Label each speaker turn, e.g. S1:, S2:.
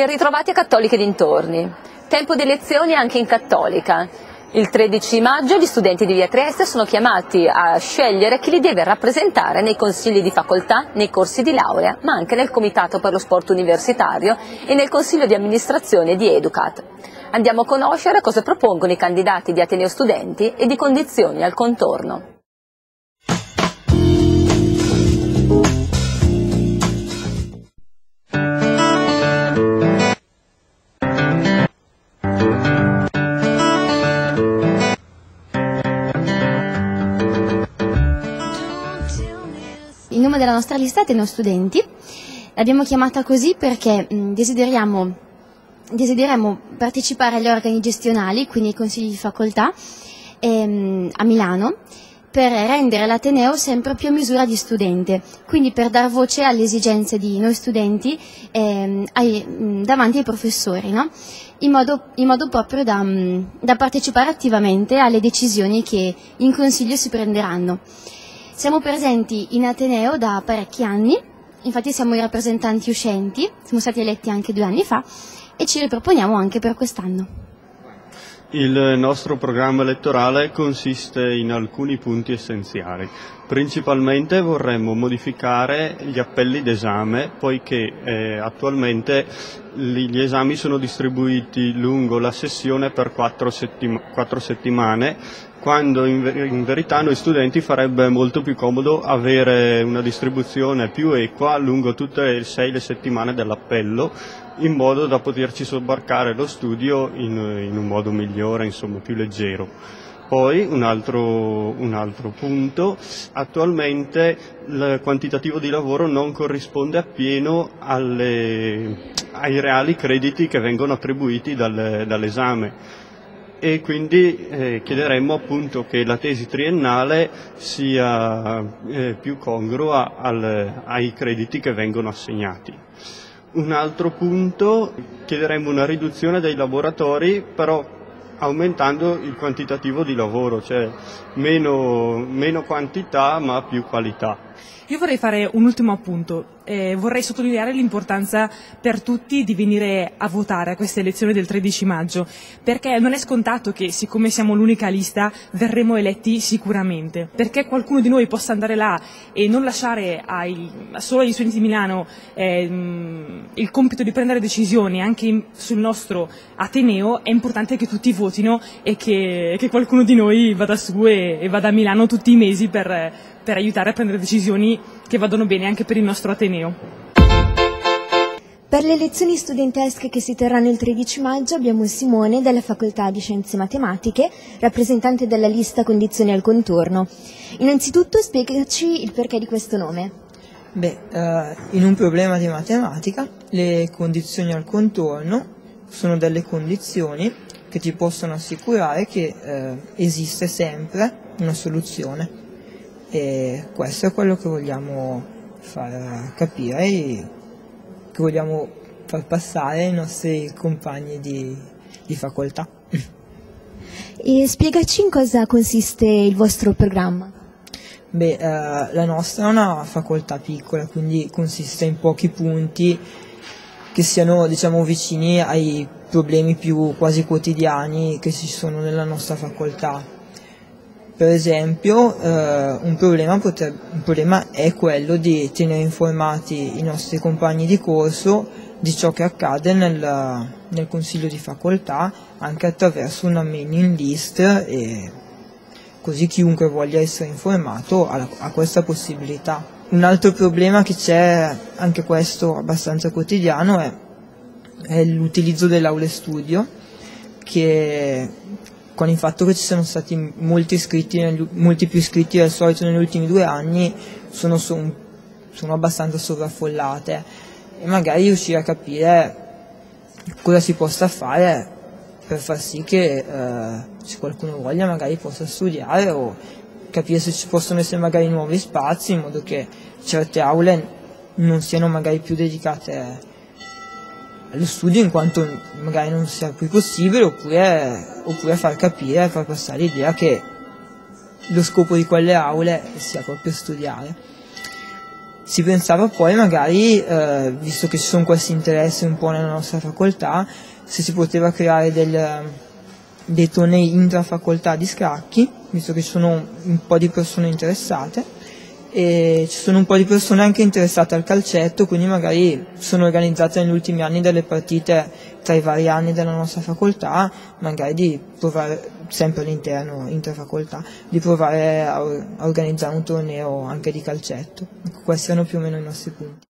S1: Ben ritrovati a Cattoliche dintorni. Tempo di lezioni anche in Cattolica. Il 13 maggio gli studenti di Via Trieste sono chiamati a scegliere chi li deve rappresentare nei consigli di facoltà, nei corsi di laurea, ma anche nel Comitato per lo Sport Universitario e nel Consiglio di amministrazione di Educat. Andiamo a conoscere cosa propongono i candidati di Ateneo Studenti e di condizioni al contorno.
S2: Il nome della nostra lista è Ateneo Studenti. L'abbiamo chiamata così perché desideriamo partecipare agli organi gestionali, quindi ai consigli di facoltà a Milano, per rendere l'Ateneo sempre più a misura di studente, quindi per dar voce alle esigenze di noi studenti davanti ai professori, no? in modo proprio da partecipare attivamente alle decisioni che in consiglio si prenderanno. Siamo presenti in Ateneo da parecchi anni, infatti siamo i rappresentanti uscenti, siamo stati eletti anche 2 anni fa e ci riproponiamo anche per quest'anno.
S3: Il nostro programma elettorale consiste in alcuni punti essenziali. Principalmente vorremmo modificare gli appelli d'esame, poiché attualmente gli esami sono distribuiti lungo la sessione per 4 settimane, quando in verità noi studenti farebbe molto più comodo avere una distribuzione più equa lungo tutte le 6 le settimane dell'appello, in modo da poterci sobbarcare lo studio in un modo migliore, insomma più leggero. Poi un altro punto: attualmente il quantitativo di lavoro non corrisponde appieno ai reali crediti che vengono attribuiti dall'esame, e quindi chiederemmo appunto che la tesi triennale sia più congrua ai crediti che vengono assegnati. Un altro punto: chiederemmo una riduzione dei laboratori, però aumentando il quantitativo di lavoro, cioè meno quantità ma più qualità.
S4: Io vorrei fare un ultimo appunto. Vorrei sottolineare l'importanza per tutti di venire a votare a queste elezioni del 13 maggio, perché non è scontato che, siccome siamo l'unica lista, verremo eletti sicuramente. Perché qualcuno di noi possa andare là e non lasciare solo agli studenti di Milano il compito di prendere decisioni anche sul nostro Ateneo, è importante che tutti votino e che qualcuno di noi vada su e vada a Milano tutti i mesi per aiutare a prendere decisioni che vadano bene anche per il nostro Ateneo.
S5: Per le elezioni studentesche che si terranno il 13 maggio abbiamo Simone della Facoltà di Scienze Matematiche, rappresentante della lista Condizioni al contorno. Innanzitutto spiegaci il perché di questo nome.
S6: In un problema di matematica le condizioni al contorno sono delle condizioni che ti possono assicurare che esiste sempre una soluzione, e questo è quello che vogliamo far capire e che vogliamo far passare ai nostri compagni di facoltà.
S5: E spiegaci in cosa consiste il vostro programma.
S6: La nostra è una facoltà piccola, quindi consiste in pochi punti che siano, diciamo, vicini ai problemi più quasi quotidiani che ci sono nella nostra facoltà. Per esempio, un problema è quello di tenere informati i nostri compagni di corso di ciò che accade nel consiglio di facoltà, anche attraverso una mailing list, e così chiunque voglia essere informato ha questa possibilità. Un altro problema che c'è, anche questo abbastanza quotidiano, è l'utilizzo delle aule studio, che con il fatto che ci sono stati molti più iscritti del solito negli ultimi 2 anni, sono abbastanza sovraffollate, e magari riuscire a capire cosa si possa fare per far sì che se qualcuno voglia magari possa studiare, o capire se ci possono essere magari nuovi spazi, in modo che certe aule non siano magari più dedicate allo studio in quanto magari non sia più possibile, oppure far capire, far passare l'idea che lo scopo di quelle aule sia proprio studiare. Si pensava poi magari, visto che ci sono questi interessi un po' nella nostra facoltà, se si poteva creare dei tornei intrafacoltà di scacchi, visto che ci sono un po' di persone interessate e ci sono un po' di persone anche interessate al calcetto, quindi magari sono organizzate negli ultimi anni delle partite tra i vari anni della nostra facoltà, magari di provare, sempre all'interno, intrafacoltà, di provare a organizzare un torneo anche di calcetto. Ecco, questi erano più o meno i nostri punti.